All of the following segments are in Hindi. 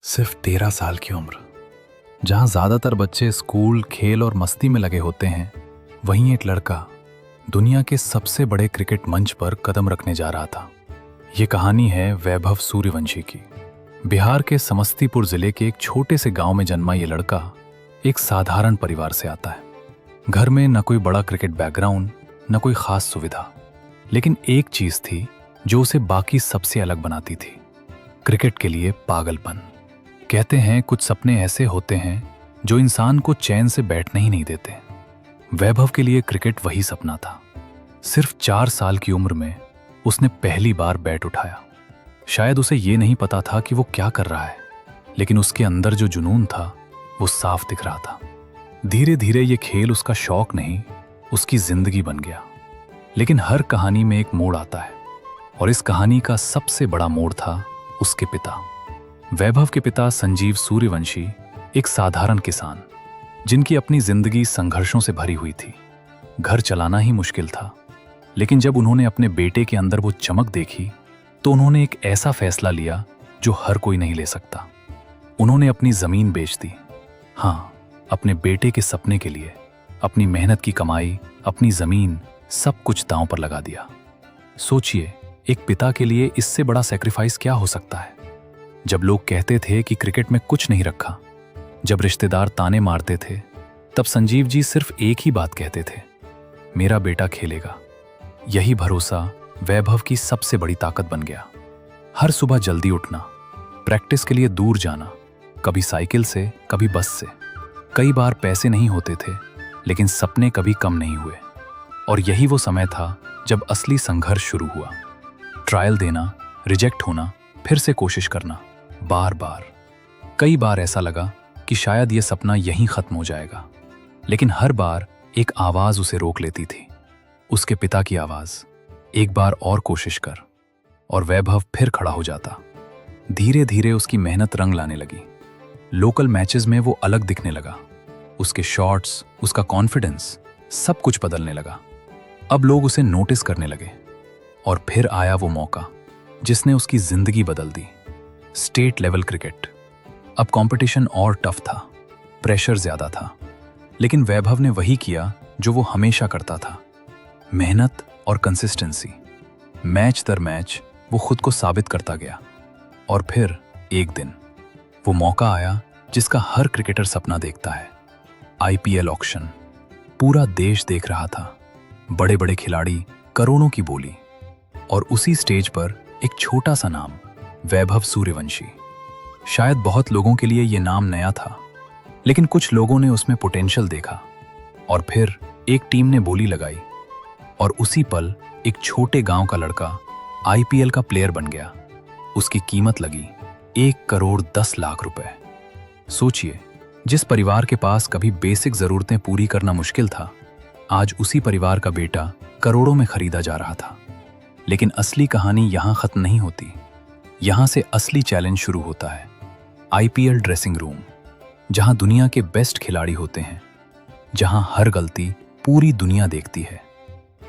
सिर्फ 13 साल की उम्र, जहां ज्यादातर बच्चे स्कूल, खेल और मस्ती में लगे होते हैं, वहीं एक लड़का दुनिया के सबसे बड़े क्रिकेट मंच पर कदम रखने जा रहा था। ये कहानी है वैभव सूर्यवंशी की। बिहार के समस्तीपुर जिले के एक छोटे से गांव में जन्मा ये लड़का एक साधारण परिवार से आता है। घर में न कोई बड़ा क्रिकेट बैकग्राउंड, न कोई खास सुविधा, लेकिन एक चीज थी जो उसे बाकी सबसे अलग बनाती थी, क्रिकेट के लिए पागलपन। कहते हैं कुछ सपने ऐसे होते हैं जो इंसान को चैन से बैठने ही नहीं देते। वैभव के लिए क्रिकेट वही सपना था। सिर्फ 4 साल की उम्र में उसने पहली बार बैट उठाया। शायद उसे ये नहीं पता था कि वो क्या कर रहा है, लेकिन उसके अंदर जो जुनून था वो साफ दिख रहा था। धीरे धीरे ये खेल उसका शौक नहीं, उसकी जिंदगी बन गया। लेकिन हर कहानी में एक मोड़ आता है, और इस कहानी का सबसे बड़ा मोड़ था उसके पिता। वैभव के पिता संजीव सूर्यवंशी एक साधारण किसान, जिनकी अपनी जिंदगी संघर्षों से भरी हुई थी। घर चलाना ही मुश्किल था, लेकिन जब उन्होंने अपने बेटे के अंदर वो चमक देखी तो उन्होंने एक ऐसा फैसला लिया जो हर कोई नहीं ले सकता। उन्होंने अपनी जमीन बेच दी। हाँ, अपने बेटे के सपने के लिए अपनी मेहनत की कमाई, अपनी जमीन, सब कुछ दांव पर लगा दिया। सोचिए, एक पिता के लिए इससे बड़ा सैक्रिफाइस क्या हो सकता है। जब लोग कहते थे कि क्रिकेट में कुछ नहीं रखा, जब रिश्तेदार ताने मारते थे, तब संजीव जी सिर्फ एक ही बात कहते थे, मेरा बेटा खेलेगा। यही भरोसा वैभव की सबसे बड़ी ताकत बन गया। हर सुबह जल्दी उठना, प्रैक्टिस के लिए दूर जाना, कभी साइकिल से, कभी बस से। कई बार पैसे नहीं होते थे, लेकिन सपने कभी कम नहीं हुए। और यही वो समय था जब असली संघर्ष शुरू हुआ। ट्रायल देना, रिजेक्ट होना, फिर से कोशिश करना, बार बार। कई बार ऐसा लगा कि शायद ये सपना यहीं खत्म हो जाएगा, लेकिन हर बार एक आवाज उसे रोक लेती थी, उसके पिता की आवाज, एक बार और कोशिश कर। और वैभव फिर खड़ा हो जाता। धीरे धीरे उसकी मेहनत रंग लाने लगी। लोकल मैचेस में वो अलग दिखने लगा। उसके शॉट्स, उसका कॉन्फिडेंस, सब कुछ बदलने लगा। अब लोग उसे नोटिस करने लगे। और फिर आया वो मौका जिसने उसकी जिंदगी बदल दी, स्टेट लेवल क्रिकेट। अब कंपटीशन और टफ था, प्रेशर ज्यादा था, लेकिन वैभव ने वही किया जो वो हमेशा करता था, मेहनत और कंसिस्टेंसी। मैच दर मैच वो खुद को साबित करता गया। और फिर एक दिन वो मौका आया जिसका हर क्रिकेटर सपना देखता है, आईपीएल ऑक्शन। पूरा देश देख रहा था, बड़े बड़े खिलाड़ी, करोड़ों की बोली, और उसी स्टेज पर एक छोटा सा नाम, वैभव सूर्यवंशी। शायद बहुत लोगों के लिए यह नाम नया था, लेकिन कुछ लोगों ने उसमें पोटेंशियल देखा। और फिर एक टीम ने बोली लगाई, और उसी पल एक छोटे गांव का लड़का आईपीएल का प्लेयर बन गया। उसकी कीमत लगी 1 करोड़ 10 लाख रुपए। सोचिए, जिस परिवार के पास कभी बेसिक जरूरतें पूरी करना मुश्किल था, आज उसी परिवार का बेटा करोड़ों में खरीदा जा रहा था। लेकिन असली कहानी यहां खत्म नहीं होती। यहां से असली चैलेंज शुरू होता है, आईपीएल ड्रेसिंग रूम, जहां दुनिया के बेस्ट खिलाड़ी होते हैं, जहां हर गलती पूरी दुनिया देखती है,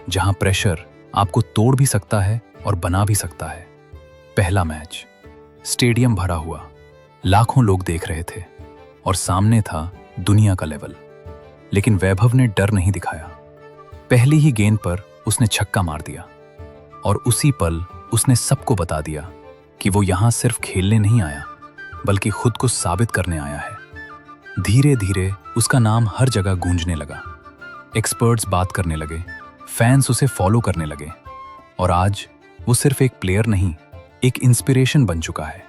जहां प्रेशर आपको तोड़ भी सकता है और बना भी सकता है। पहला मैच, स्टेडियम भरा हुआ, लाखों लोग देख रहे थे, और सामने था दुनिया का लेवल। लेकिन वैभव ने डर नहीं दिखाया। पहली ही गेंद पर उसने छक्का मार दिया, और उसी पल उसने सबको बता दिया कि वो यहां सिर्फ खेलने नहीं आया, बल्कि खुद को साबित करने आया है। धीरे धीरे उसका नाम हर जगह गूंजने लगा। एक्सपर्ट्स बात करने लगे, फैंस उसे फॉलो करने लगे, और आज वो सिर्फ एक प्लेयर नहीं, एक इंस्पिरेशन बन चुका है।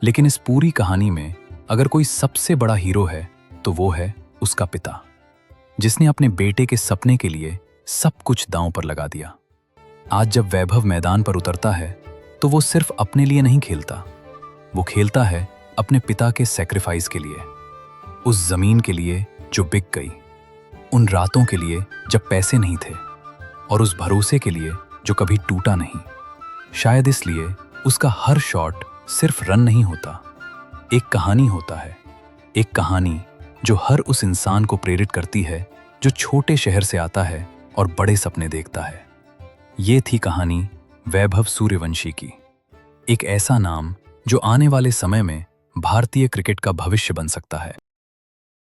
लेकिन इस पूरी कहानी में अगर कोई सबसे बड़ा हीरो है, तो वो है उसका पिता, जिसने अपने बेटे के सपने के लिए सब कुछ दांव पर लगा दिया। आज जब वैभव मैदान पर उतरता है, तो वो सिर्फ अपने लिए नहीं खेलता, वो खेलता है अपने पिता के सैक्रिफाइस के लिए, उस जमीन के लिए जो बिक गई, उन रातों के लिए जब पैसे नहीं थे, और उस भरोसे के लिए जो कभी टूटा नहीं। शायद इसलिए उसका हर शॉट सिर्फ रन नहीं होता, एक कहानी होता है। एक कहानी जो हर उस इंसान को प्रेरित करती है जो छोटे शहर से आता है और बड़े सपने देखता है। ये थी कहानी वैभव सूर्यवंशी की, एक ऐसा नाम जो आने वाले समय में भारतीय क्रिकेट का भविष्य बन सकता है।